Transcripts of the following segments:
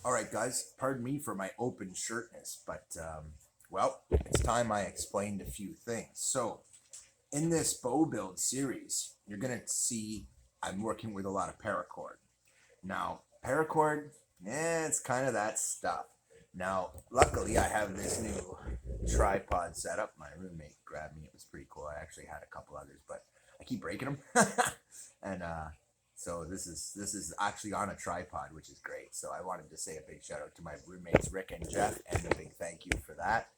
All right, guys, pardon me for my open shirtness, but well, it's time I explained a few things. So, in this bow build series, you're going to see I'm working with a lot of paracord. Now, paracord, it's kind of that stuff. Now, luckily, I have this new tripod set up. My roommate grabbed me. It was pretty cool. I actually had a couple others, but I keep breaking them. and so this is actually on a tripod, which is great. So I wanted to say a big shout out to my roommates Rick and Jeff, and a big thank you for that.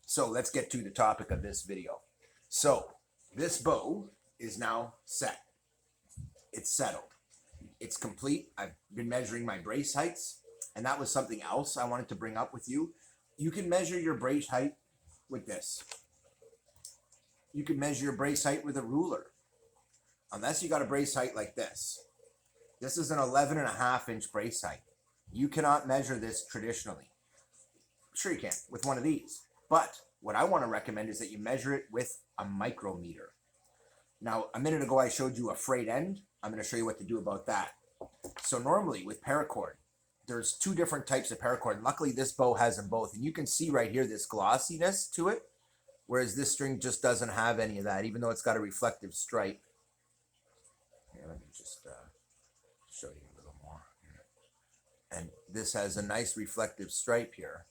So let's get to the topic of this video. So this bow is now set. It's settled. It's complete. I've been measuring my brace heights, and that was something else I wanted to bring up with you. You can measure your brace height with this. You can measure your brace height with a ruler, unless you got a brace height like this. This is an 11.5-inch brace height. You cannot measure this traditionally. Sure you can with one of these, but what I want to recommend is that you measure it with a micrometer. Now, a minute ago I showed you a frayed end. I'm going to show you what to do about that. So normally with paracord, there's two different types of paracord, and luckily this bow has them both. And you can see right here this glossiness to it, whereas this string just doesn't have any of that, even though it's got a reflective stripe. Here, let me just show you a little more. And this has a nice reflective stripe here.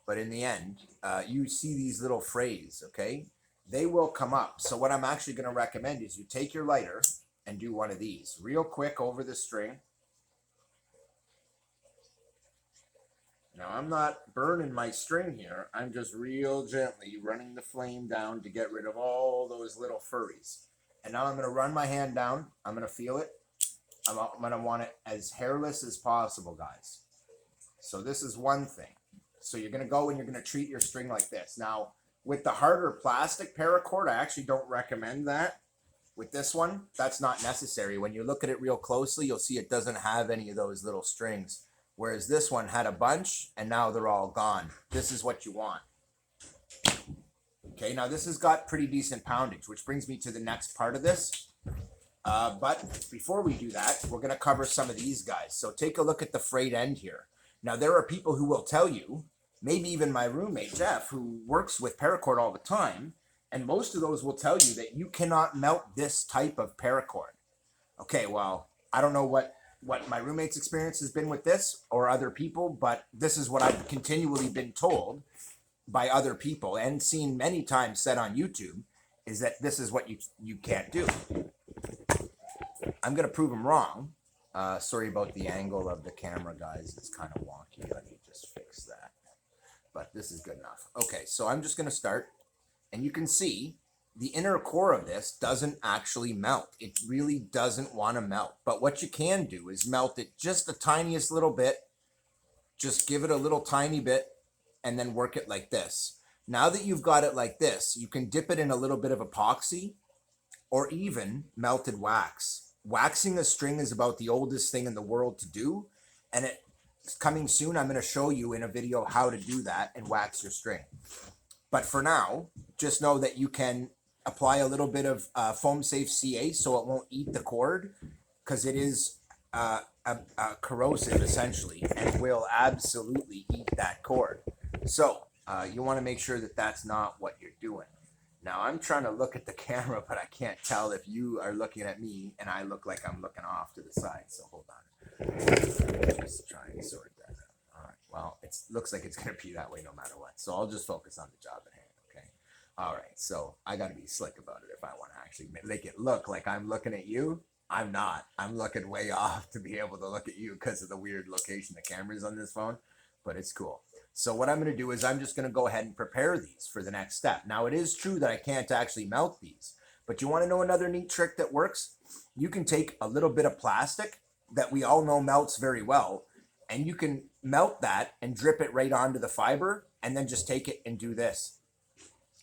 But in the end, you see these little frays, okay? They will come up. So what I'm actually going to recommend is you take your lighter and do one of these real quick over the string. Now I'm not burning my string here. I'm just real gently running the flame down to get rid of all those little furries. And now I'm going to run my hand down. I'm going to feel it. I'm going to want it as hairless as possible, guys. So this is one thing. So you're going to go and you're going to treat your string like this. Now, with the harder plastic paracord, I actually don't recommend that. With this one, that's not necessary. When you look at it real closely, you'll see it doesn't have any of those little strings. Whereas this one had a bunch, and now they're all gone. This is what you want. Okay, now this has got pretty decent poundage, which brings me to the next part of this. But before we do that, we're going to cover some of these guys. So take a look at the frayed end here. Now, there are people who will tell you, maybe even my roommate, Jeff, who works with paracord all the time, and most of those will tell you that you cannot melt this type of paracord. Okay, well, I don't know what my roommate's experience has been with this or other people, but this is what I've continually been told by other people and seen many times said on YouTube, is that this is what you can't do. I'm going to prove them wrong. Sorry about the angle of the camera, guys. It's kind of wonky. Let me just fix that. But this is good enough. Okay, so I'm just going to start. And you can see the inner core of this doesn't actually melt. It really doesn't want to melt. But what you can do is melt it just the tiniest little bit. Just give it a little tiny bit and then work it like this. Now that you've got it like this, you can dip it in a little bit of epoxy or even melted wax. Waxing a string is about the oldest thing in the world to do, and it's coming soon. I'm going to show you in a video how to do that and wax your string. But for now, just know that you can apply a little bit of foam safe CA so it won't eat the cord, because it is corrosive essentially and will absolutely eat that cord. So you want to make sure that that's not what you're doing. Now, I'm trying to look at the camera, but I can't tell if you are looking at me and I look like I'm looking off to the side. So hold on. Just try and sort that out. All right. Well, it looks like it's going to be that way no matter what. So I'll just focus on the job at hand. Okay. All right. So I got to be slick about it if I want to actually make it look like I'm looking at you. I'm not. I'm looking way off to be able to look at you because of the weird location the camera's on this phone, but it's cool. So what I'm going to do is I'm just going to go ahead and prepare these for the next step. Now, it is true that I can't actually melt these, but you want to know another neat trick that works? You can take a little bit of plastic that we all know melts very well, and you can melt that and drip it right onto the fiber, and then just take it and do this.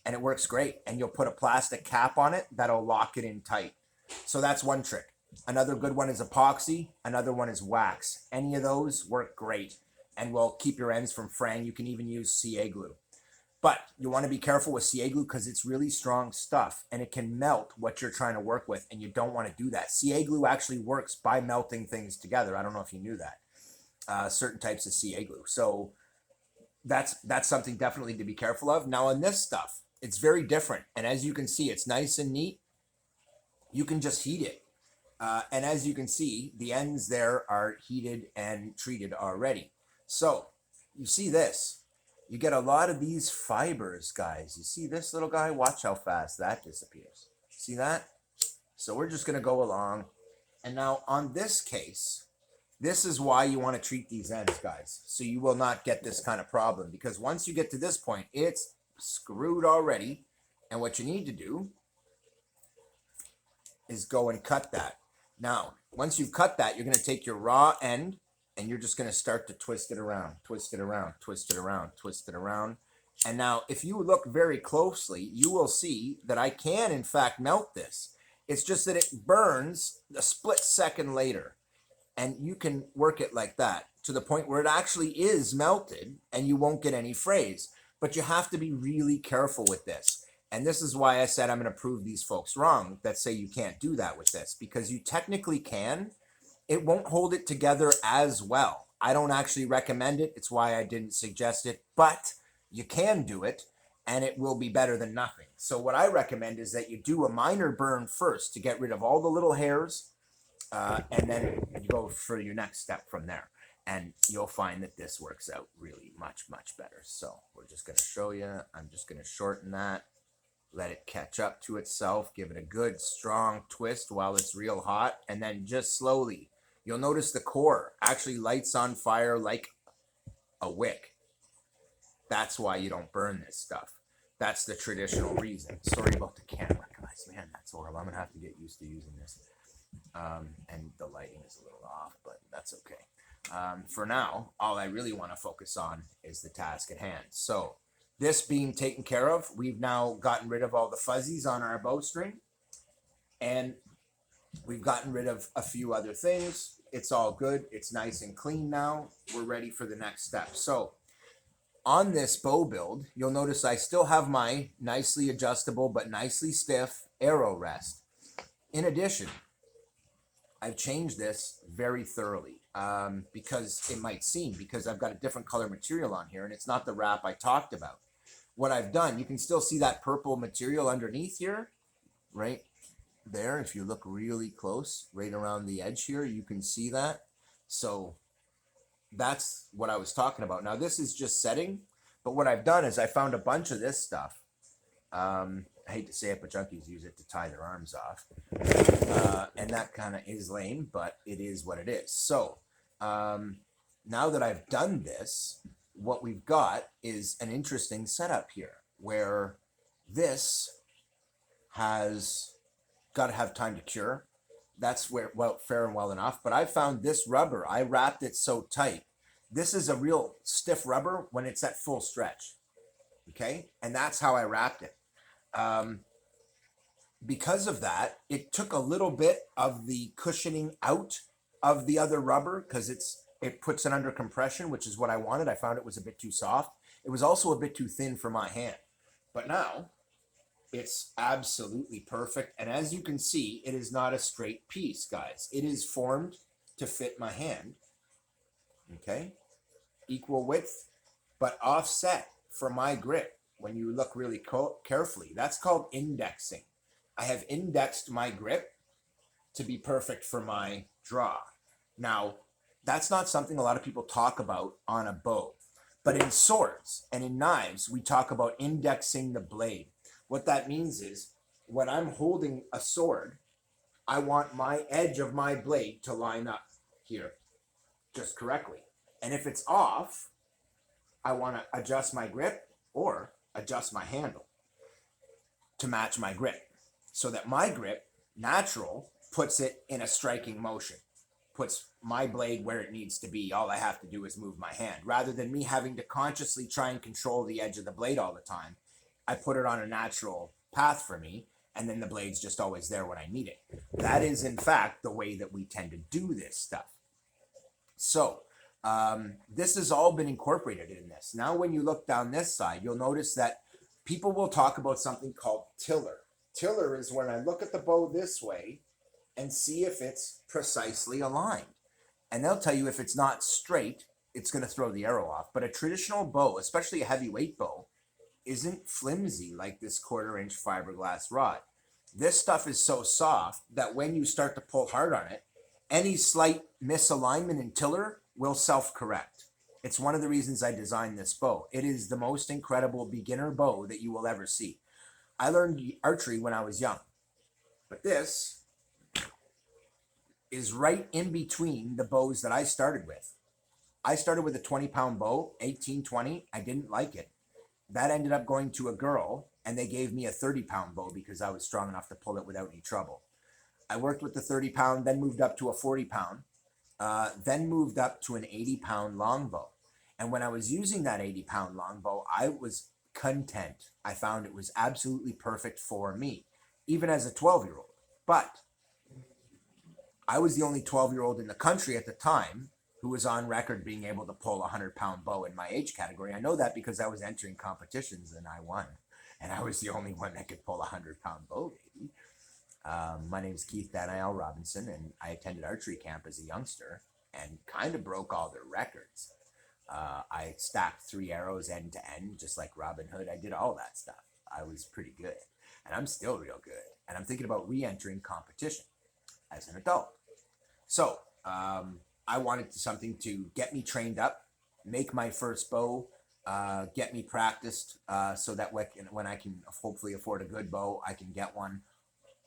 And it works great. And you'll put a plastic cap on it that'll lock it in tight. So that's one trick. Another good one is epoxy. Another one is wax. Any of those work great and will keep your ends from fraying. You can even use CA glue. But you want to be careful with CA glue because it's really strong stuff and it can melt what you're trying to work with, and you don't want to do that. CA glue actually works by melting things together. I don't know if you knew that. certain types of CA glue. So that's something definitely to be careful of. Now on this stuff, it's very different. And as you can see, it's nice and neat. You can just heat it. And as you can see, the ends there are heated and treated already. So you see this, you get a lot of these fibers, guys. You see this little guy? Watch how fast that disappears. See that? So we're just gonna go along. And now on this case, this is why you want to treat these ends, guys. So you will not get this kind of problem, because once you get to this point, it's screwed already. And what you need to do is go and cut that. Now, once you've cut that, you're going to take your raw end and you're just going to start to twist it around, twist it around, twist it around, twist it around. And now, if you look very closely, you will see that I can, in fact, melt this. It's just that it burns a split second later. And you can work it like that to the point where it actually is melted and you won't get any frays. But you have to be really careful with this. And this is why I said I'm going to prove these folks wrong that say you can't do that with this, because you technically can. It won't hold it together as well. I don't actually recommend it. It's why I didn't suggest it, but you can do it and it will be better than nothing. So what I recommend is that you do a minor burn first to get rid of all the little hairs, and then you go for your next step from there. And you'll find that this works out really much, much better. So we're just going to show you. I'm just going to shorten that. Let it catch up to itself. Give it a good, strong twist while it's real hot. And then just slowly, you'll notice the core actually lights on fire like a wick. That's why you don't burn this stuff. That's the traditional reason. Sorry about the camera, guys. Man, that's horrible. I'm going to have to get used to using this. And the lighting is a little off, but that's okay. For now, all I really want to focus on is the task at hand. So this being taken care of, we've now gotten rid of all the fuzzies on our bowstring, and we've gotten rid of a few other things. It's all good. It's nice and clean now. We're ready for the next step. So on this bow build, you'll notice I still have my nicely adjustable but nicely stiff arrow rest. In addition, I've changed this very thoroughly because it might seem, because I've got a different color material on here and it's not the wrap I talked about. What I've done, you can still see that purple material underneath here, right there. If you look really close, right around the edge here, you can see that. So that's what I was talking about. Now this is just setting, but what I've done is I found a bunch of this stuff. I hate to say it, but junkies use it to tie their arms off. And that kind of is lame, but it is what it is. So now that I've done this, what we've got is an interesting setup here where this has got to have time to cure. That's where, well, fair and well enough. But I found this rubber, I wrapped it so tight. This is a real stiff rubber when it's at full stretch. Okay. And that's how I wrapped it. Because of that, it took a little bit of the cushioning out of the other rubber because it puts it under compression, which is what I wanted. I found it was a bit too soft. It was also a bit too thin for my hand. But now it's absolutely perfect. And as you can see, it is not a straight piece, guys. It is formed to fit my hand. Okay? Equal width, but offset for my grip. When you look really carefully, that's called indexing. I have indexed my grip to be perfect for my draw. Now, that's not something a lot of people talk about on a bow, but in swords and in knives, we talk about indexing the blade. What that means is when I'm holding a sword, I want my edge of my blade to line up here just correctly. And if it's off, I want to adjust my grip or adjust my handle to match my grip so that my grip, natural, puts it in a striking motion, puts my blade where it needs to be. All I have to do is move my hand rather than me having to consciously try and control the edge of the blade all the time. I put it on a natural path for me, and then the blade's just always there when I need it. That is, in fact, the way that we tend to do this stuff. So this has all been incorporated in this. Now, when you look down this side, you'll notice that people will talk about something called tiller. Tiller is when I look at the bow this way and see if it's precisely aligned. and they'll tell you if it's not straight, it's going to throw the arrow off. But a traditional bow, especially a heavyweight bow, isn't flimsy like this 1/4 inch fiberglass rod. This stuff is so soft that when you start to pull hard on it, any slight misalignment in tiller will self-correct. It's one of the reasons I designed this bow. It is the most incredible beginner bow that you will ever see. I learned archery when I was young, but this is right in between the bows that I started with. I started with a 20-pound bow, 1820. I didn't like it. That ended up going to a girl, and they gave me a 30-pound bow because I was strong enough to pull it without any trouble. I worked with the 30-pound, then moved up to a 40-pound, then moved up to an 80-pound longbow. And when I was using that 80-pound longbow, I was content. I found it was absolutely perfect for me, even as a 12-year-old. But I was the only 12-year-old in the country at the time who was on record being able to pull a 100-pound bow in my age category. I know that because I was entering competitions and I won. And I was the only one that could pull a 100-pound bow, baby. My name is Keith Daniel Robinson, and I attended archery camp as a youngster and kind of broke all their records. I stacked 3 arrows end to end, just like Robin Hood. I did all that stuff. I was pretty good, and I'm still real good. And I'm thinking about re-entering competition as an adult. So I wanted something to get me trained up, make my first bow, get me practiced, so that when I can hopefully afford a good bow, I can get one.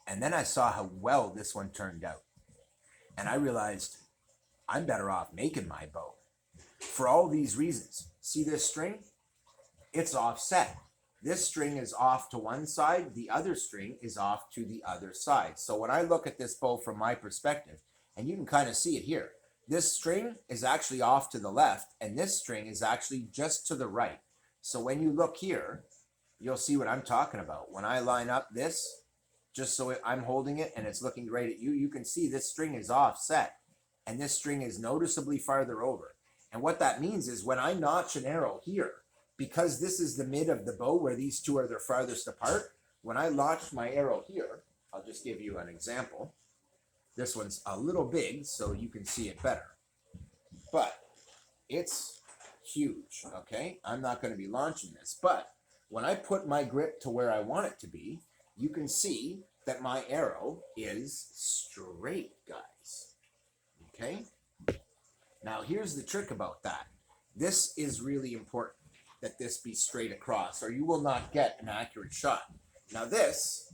And then I saw how well this one turned out. And I realized I'm better off making my bow for all these reasons. See this string? It's offset. This string is off to one side. The other string is off to the other side. So when I look at this bow from my perspective, and you can kind of see it here, this string is actually off to the left, and this string is actually just to the right. So when you look here, you'll see what I'm talking about. When I line up this, just so I'm holding it and it's looking right at you, you can see this string is offset, and this string is noticeably farther over. And what that means is when I notch an arrow here, because this is the mid of the bow where these two are the farthest apart, when I notch my arrow here, I'll just give you an example. This one's a little big, so you can see it better. But it's huge, okay? I'm not going to be launching this. But when I put my grip to where I want it to be, you can see that my arrow is straight, guys. Okay? Now, here's the trick about that. This is really important, that this be straight across, or you will not get an accurate shot. Now, this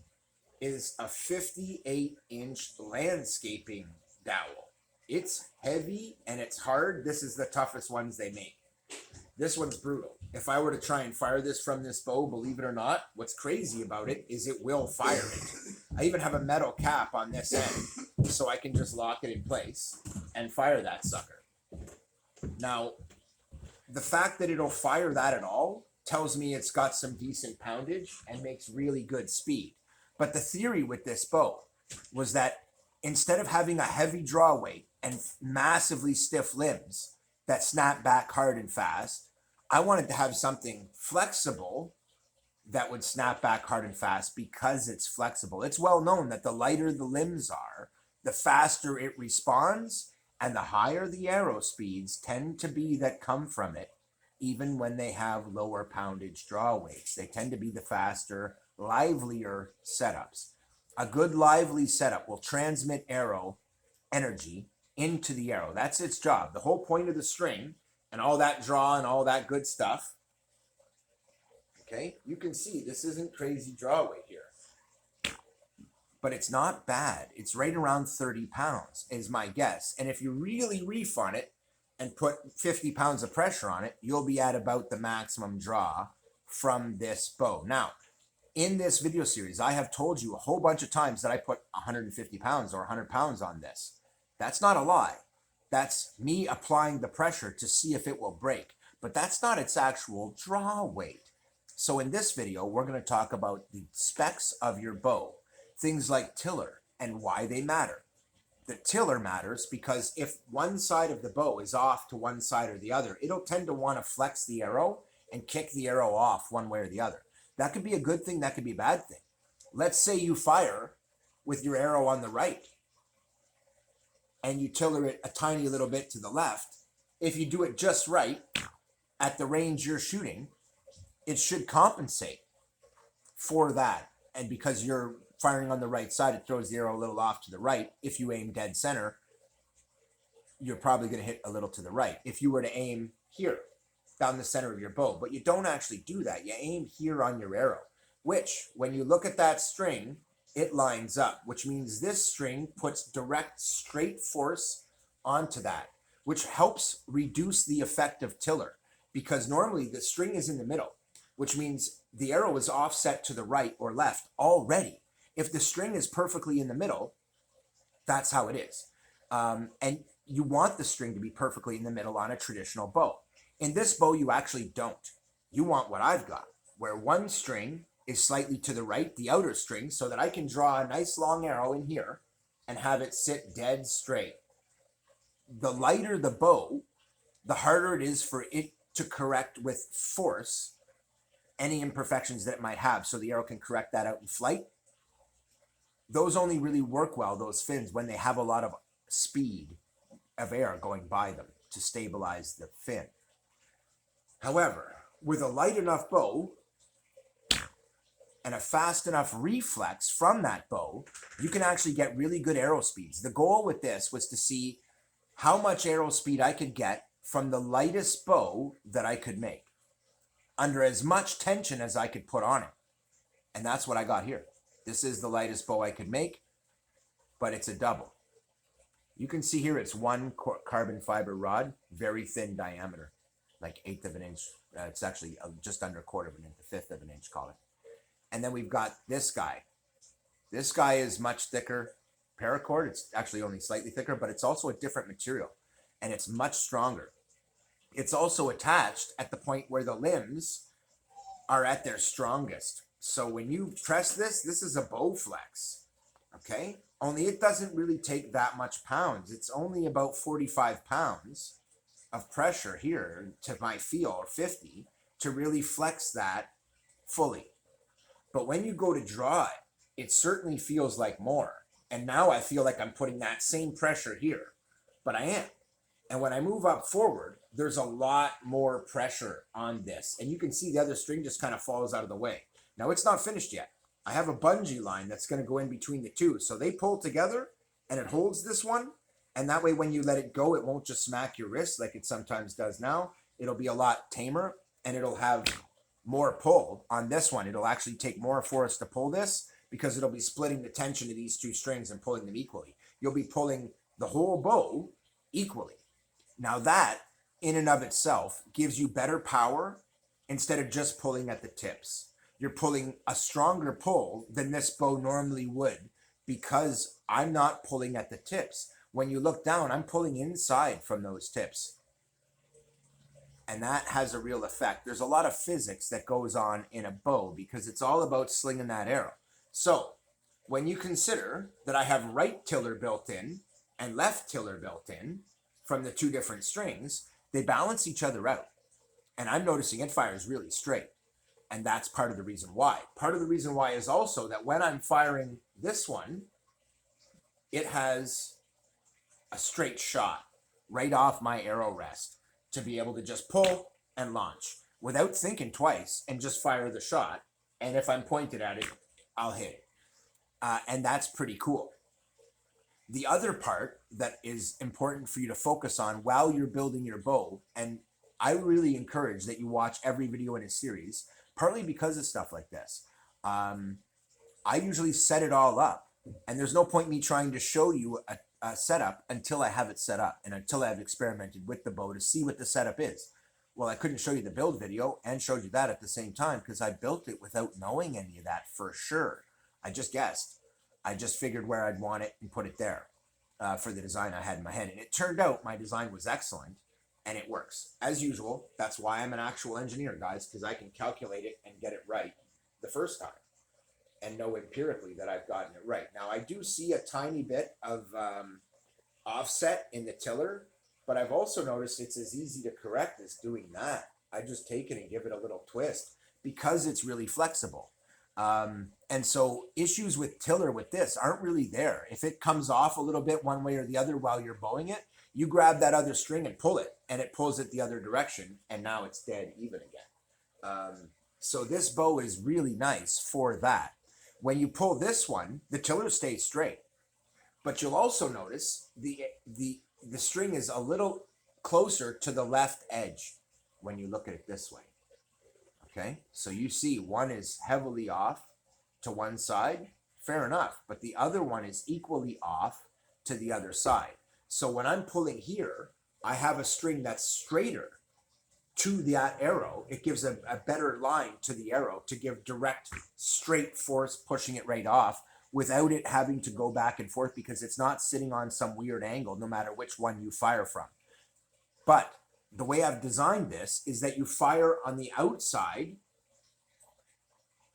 is a 58-inch landscaping dowel. It's heavy and it's hard. This is the toughest ones they make. This one's brutal. If I were to try and fire this from this bow, believe it or not, what's crazy about it is it will fire it. I even have a metal cap on this end, so I can just lock it in place and fire that sucker. Now, the fact that it'll fire that at all tells me it's got some decent poundage and makes really good speed. But the theory with this bow was that instead of having a heavy draw weight and massively stiff limbs that snap back hard and fast, I wanted to have something flexible that would snap back hard and fast because it's flexible. It's well known that the lighter the limbs are, the faster it responds, and the higher the arrow speeds tend to be that come from it, even when they have lower poundage draw weights. They tend to be the faster, livelier setups. A good lively setup will transmit arrow energy into the arrow. That's its job. The whole point of the string and all that draw and all that good stuff. Okay, you can see this isn't crazy draw weight here, but it's not bad. It's right around 30 pounds is my guess. And if you really reef on it and put 50 pounds of pressure on it, you'll be at about the maximum draw from this bow. Now, in this video series, I have told you a whole bunch of times that I put 150 pounds or 100 pounds on this. That's not a lie. That's me applying the pressure to see if it will break, but that's not its actual draw weight. So in this video, we're going to talk about the specs of your bow, things like tiller and why they matter. The tiller matters because if one side of the bow is off to one side or the other, it'll tend to want to flex the arrow and kick the arrow off one way or the other. That could be a good thing, that could be a bad thing. Let's say you fire with your arrow on the right. and you tiller it a tiny little bit to the left, if you do it just right at the range you're shooting, it should compensate for that. And because you're firing on the right side, it throws the arrow a little off to the right. If you aim dead center, you're probably going to hit a little to the right. If you were to aim here, down the center of your bow, but you don't actually do that. You aim here on your arrow, which when you look at that string, it lines up, which means this string puts direct straight force onto that, which helps reduce the effect of tiller, because normally the string is in the middle, which means the arrow is offset to the right or left already. If the string is perfectly in the middle, that's how it is. And you want the string to be perfectly in the middle on a traditional bow. In this bow, you actually don't. You want what I've got, where one string is slightly to the right, the outer string, so that I can draw a nice long arrow in here and have it sit dead straight. The lighter the bow, the harder it is for it to correct with force any imperfections that it might have, so the arrow can correct that out in flight. Those only really work well, those fins, when they have a lot of speed of air going by them to stabilize the fin. However, with a light enough bow and a fast enough reflex from that bow, you can actually get really good arrow speeds. The goal with this was to see how much arrow speed I could get from the lightest bow that I could make, under as much tension as I could put on it. And that's what I got here. This is the lightest bow I could make, but it's a double. You can see here it's one carbon fiber rod, very thin diameter, like 1/8 of an inch. It's actually just under 1/4 of an inch, 1/5 of an inch, call it. And then we've got this guy. This guy is much thicker paracord. It's actually only slightly thicker, but it's also a different material, and it's much stronger. It's also attached at the point where the limbs are at their strongest. So when you press this, this is a Bowflex, okay? Only it doesn't really take that much pounds. It's only about 45 pounds of pressure here to my feel, or 50, to really flex that fully. But when you go to draw it, it certainly feels like more. And now I feel like I'm putting that same pressure here, but I am. And when I move up forward, there's a lot more pressure on this. And you can see the other string just kind of falls out of the way. Now it's not finished yet. I have a bungee line that's going to go in between the two. So they pull together and it holds this one. And that way, when you let it go, it won't just smack your wrist like it sometimes does now. It'll be a lot tamer, and it'll have more pull on this one. It'll actually take more force to pull this, because it'll be splitting the tension of these two strings and pulling them equally. You'll be pulling the whole bow equally. Now that, in and of itself, gives you better power instead of just pulling at the tips. You're pulling a stronger pull than this bow normally would, because I'm not pulling at the tips. When you look down, I'm pulling inside from those tips. And that has a real effect. There's a lot of physics that goes on in a bow, because it's all about slinging that arrow. So when you consider that I have right tiller built in and left tiller built in from the two different strings, they balance each other out. And I'm noticing it fires really straight. And that's part of the reason why. Part of the reason why is also that when I'm firing this one, it has a straight shot right off my arrow rest to be able to just pull and launch without thinking twice and just fire the shot. And if I'm pointed at it, I'll hit it. And that's pretty cool. The other part that is important for you to focus on while you're building your bow, and I really encourage that you watch every video in a series, partly because of stuff like this. I usually set it all up, and there's no point me trying to show you a setup until I have it set up and until I've experimented with the bow to see what the setup is. Well, I couldn't show you the build video and showed you that at the same time, because I built it without knowing any of that for sure. I just guessed. I just figured where I'd want it and put it there for the design I had in my head. And it turned out my design was excellent and it works. As usual, that's why I'm an actual engineer, guys, because I can calculate it and get it right the first time and know empirically that I've gotten it right. Now, I do see a tiny bit of offset in the tiller, but I've also noticed it's as easy to correct as doing that. I just take it and give it a little twist because it's really flexible. And so issues with tiller with this aren't really there. If it comes off a little bit one way or the other while you're bowing it, you grab that other string and pull it, and it pulls it the other direction, and now it's dead even again. So this bow is really nice for that. When you pull this one, the tiller stays straight, but you'll also notice the string is a little closer to the left edge when you look at it this way. Okay, so you see one is heavily off to one side, fair enough, but the other one is equally off to the other side. So when I'm pulling here, I have a string that's straighter to that arrow. It gives a better line to the arrow to give direct, straight force, pushing it right off without it having to go back and forth, because it's not sitting on some weird angle no matter which one you fire from. But the way I've designed this is that you fire on the outside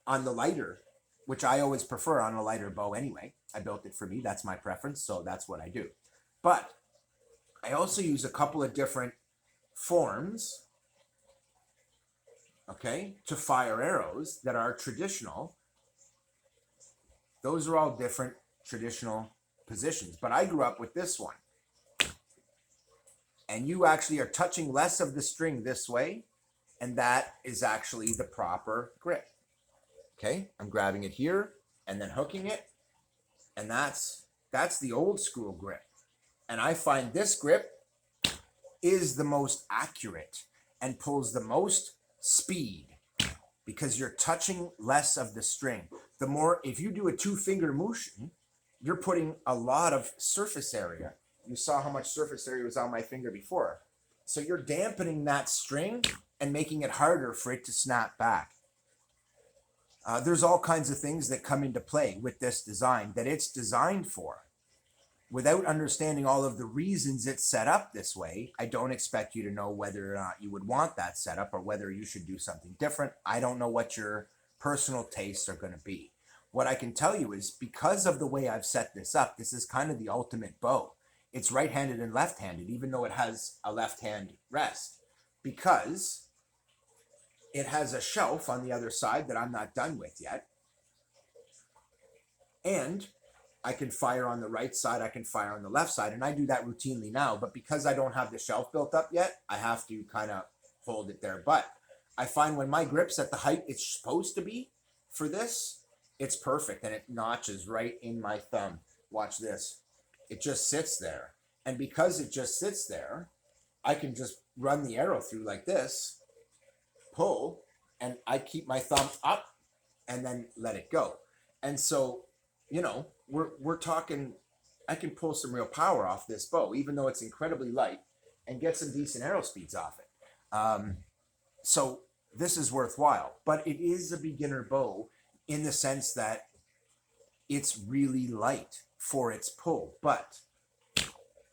on the lighter, which I always prefer on a lighter bow anyway. I built it for me. That's my preference, so that's what I do. But I also use a couple of different forms, okay, to fire arrows that are traditional. Those are all different traditional positions, but I grew up with this one. And you actually are touching less of the string this way, and that is actually the proper grip. Okay, I'm grabbing it here and then hooking it, and that's the old school grip. And I find this grip is the most accurate and pulls the most speed because you're touching less of the string. The more, if you do a 2-finger motion, you're putting a lot of surface area. You saw how much surface area was on my finger before. So you're dampening that string and making it harder for it to snap back. There's all kinds of things that come into play with this design that it's designed for. Without understanding all of the reasons it's set up this way, I don't expect you to know whether or not you would want that setup or whether you should do something different. I don't know what your personal tastes are going to be. What I can tell you is because of the way I've set this up, this is kind of the ultimate bow. It's right-handed and left-handed, even though it has a left-hand rest, because it has a shelf on the other side that I'm not done with yet. And I can fire on the right side, I can fire on the left side, and I do that routinely now. But because I don't have the shelf built up yet, I have to kind of hold it there. But I find when my grip's at the height it's supposed to be for this, it's perfect, and it notches right in my thumb. Watch this. It just sits there. And because it just sits there, I can just run the arrow through like this, pull, and I keep my thumb up and then let it go. And so, you know, we're talking, I can pull some real power off this bow, even though it's incredibly light, and get some decent arrow speeds off it. So this is worthwhile, but it is a beginner bow in the sense that it's really light for its pull. But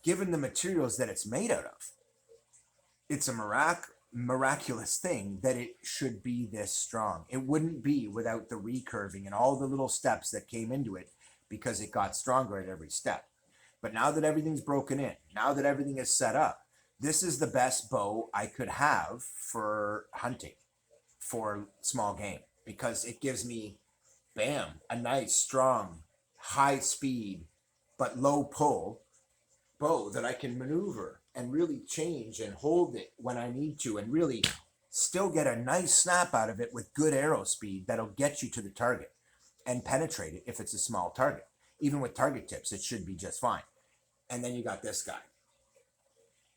given the materials that it's made out of, it's a miraculous thing that it should be this strong. It wouldn't be without the recurving and all the little steps that came into it, because it got stronger at every step. But now that everything's broken in, now that everything is set up, this is the best bow I could have for hunting, for small game, because it gives me, bam, a nice, strong, high speed, but low pull bow that I can maneuver and really change and hold it when I need to, and really still get a nice snap out of it with good arrow speed that'll get you to the target and penetrate it if it's a small target. Even with target tips, it should be just fine. And then you got this guy.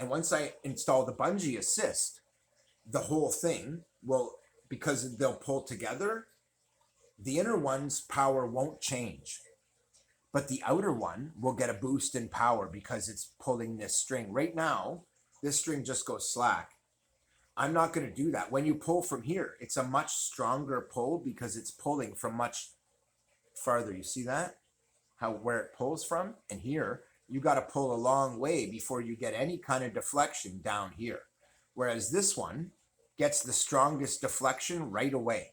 And once I install the bungee assist, the whole thing will, because they'll pull together, the inner one's power won't change, but the outer one will get a boost in power because it's pulling this string. Right now, this string just goes slack. I'm not going to do that. When you pull from here, it's a much stronger pull because it's pulling from much farther. You see that? Where it pulls from? And here, you got to pull a long way before you get any kind of deflection down here. Whereas this one gets the strongest deflection right away.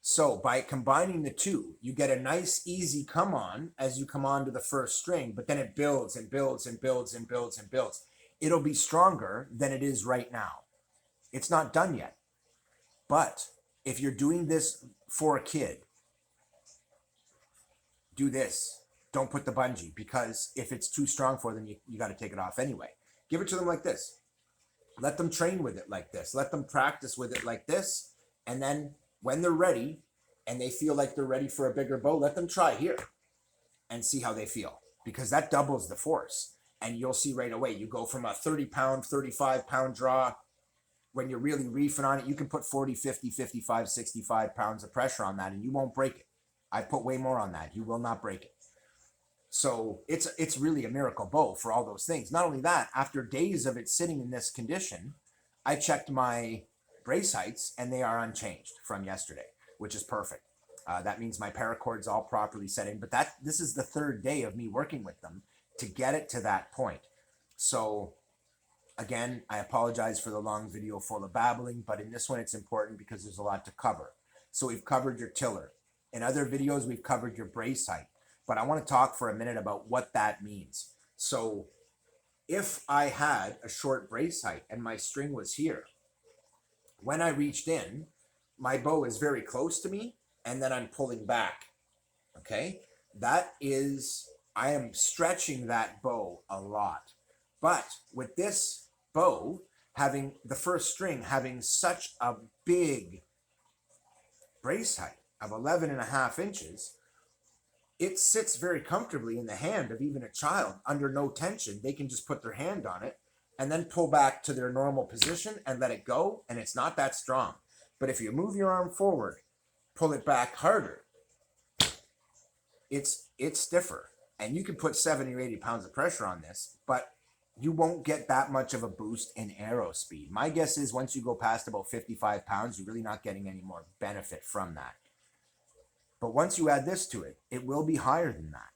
So by combining the two, you get a nice easy come on as you come on to the first string, but then it builds and builds and builds and builds and builds. It'll be stronger than it is right now. It's not done yet. But if you're doing this for a kid, do this. Don't put the bungee, because if it's too strong for them, you got to take it off anyway. Give it to them like this. Let them train with it like this. Let them practice with it like this. And then when they're ready and they feel like they're ready for a bigger bow, let them try here and see how they feel, because that doubles the force. And you'll see right away, you go from a 30-pound, 35-pound draw. When you're really reefing on it, you can put 40, 50, 55, 65 pounds of pressure on that and you won't break it. I put way more on that. You will not break it. So it's really a miracle bow for all those things. Not only that, after days of it sitting in this condition, I checked my brace heights and they are unchanged from yesterday, which is perfect. That means my paracord's all properly set in, but this is the third day of me working with them to get it to that point. So again, I apologize for the long video full of babbling, but in this one it's important because there's a lot to cover. So we've covered your tiller. In other videos, we've covered your brace height, but I want to talk for a minute about what that means. So if I had a short brace height and my string was here, when I reached in, my bow is very close to me and then I'm pulling back, okay? That is, I am stretching that bow a lot. But with this bow, having the first string having such a big brace height of 11.5 inches, it sits very comfortably in the hand of even a child under no tension. They can just put their hand on it and then pull back to their normal position and let it go, and it's not that strong. But if you move your arm forward, pull it back harder, it's stiffer. And you can put 70 or 80 pounds of pressure on this, but you won't get that much of a boost in arrow speed. My guess is once you go past about 55 pounds, you're really not getting any more benefit from that. But once you add this to it, it will be higher than that.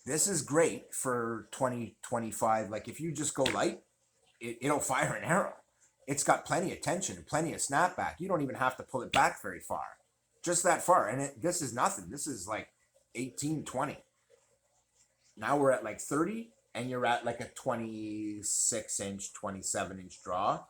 This is great for 20, 25. Like if you just go light, it'll fire an arrow. It's got plenty of tension and plenty of snapback. You don't even have to pull it back very far. Just that far. And this is nothing. This is like 18, 20. Now we're at like 30 and you're at like a 26-inch, 27-inch draw.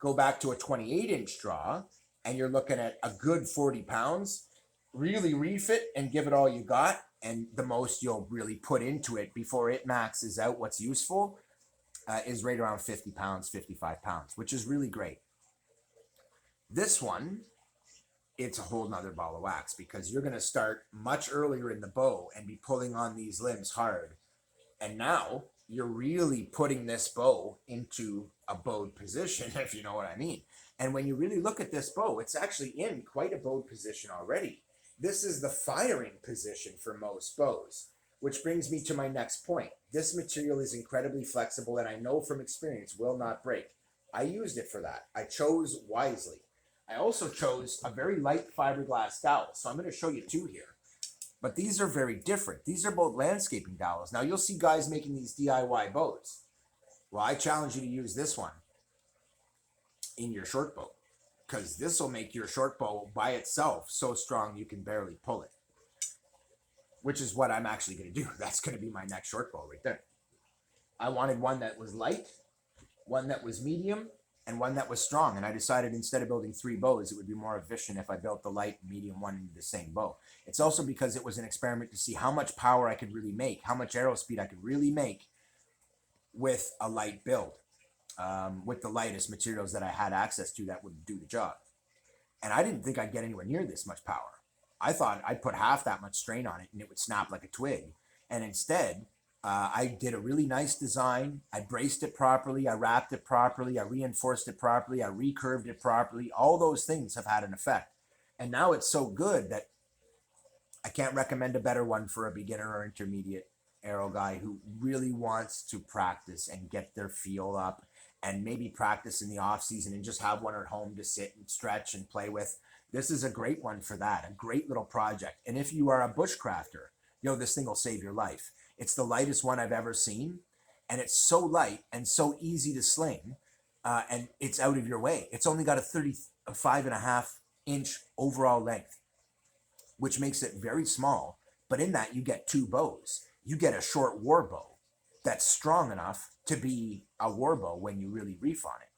Go back to a 28-inch draw and you're looking at a good 40 pounds. Really reef it and give it all you got, and the most you'll really put into it before it maxes out what's useful is right around 50 pounds, 55 pounds, which is really great. This one, it's a whole nother ball of wax because you're going to start much earlier in the bow and be pulling on these limbs hard. And now you're really putting this bow into a bowed position, if you know what I mean. And when you really look at this bow, it's actually in quite a bowed position already. This is the firing position for most bows, which brings me to my next point. This material is incredibly flexible and I know from experience will not break. I used it for that. I chose wisely. I also chose a very light fiberglass dowel. So I'm going to show you two here. But these are very different. These are both landscaping dowels. Now you'll see guys making these DIY bows. Well, I challenge you to use this one in your short bow, because this will make your short bow by itself so strong you can barely pull it, which is what I'm actually going to do. That's going to be my next short bow right there. I wanted one that was light, one that was medium, and one that was strong. And I decided instead of building 3 bows, it would be more efficient if I built the light and medium one into the same bow. It's also because it was an experiment to see how much power I could really make, how much arrow speed I could really make with a light build. With the lightest materials that I had access to that would do the job. And I didn't think I'd get anywhere near this much power. I thought I'd put half that much strain on it and it would snap like a twig. And instead, I did a really nice design. I braced it properly. I wrapped it properly. I reinforced it properly. I recurved it properly. All those things have had an effect. And now it's so good that I can't recommend a better one for a beginner or intermediate arrow guy who really wants to practice and get their feel up, and maybe practice in the off season and just have one at home to sit and stretch and play with. This is a great one for that, a great little project. And if you are a bushcrafter, this thing will save your life. It's the lightest one I've ever seen. And it's so light and so easy to sling. And it's out of your way. It's only got a 35.5 inch overall length, which makes it very small. But in that, you get 2 bows. You get a short war bow that's strong enough to be a war bow when you really reef on it.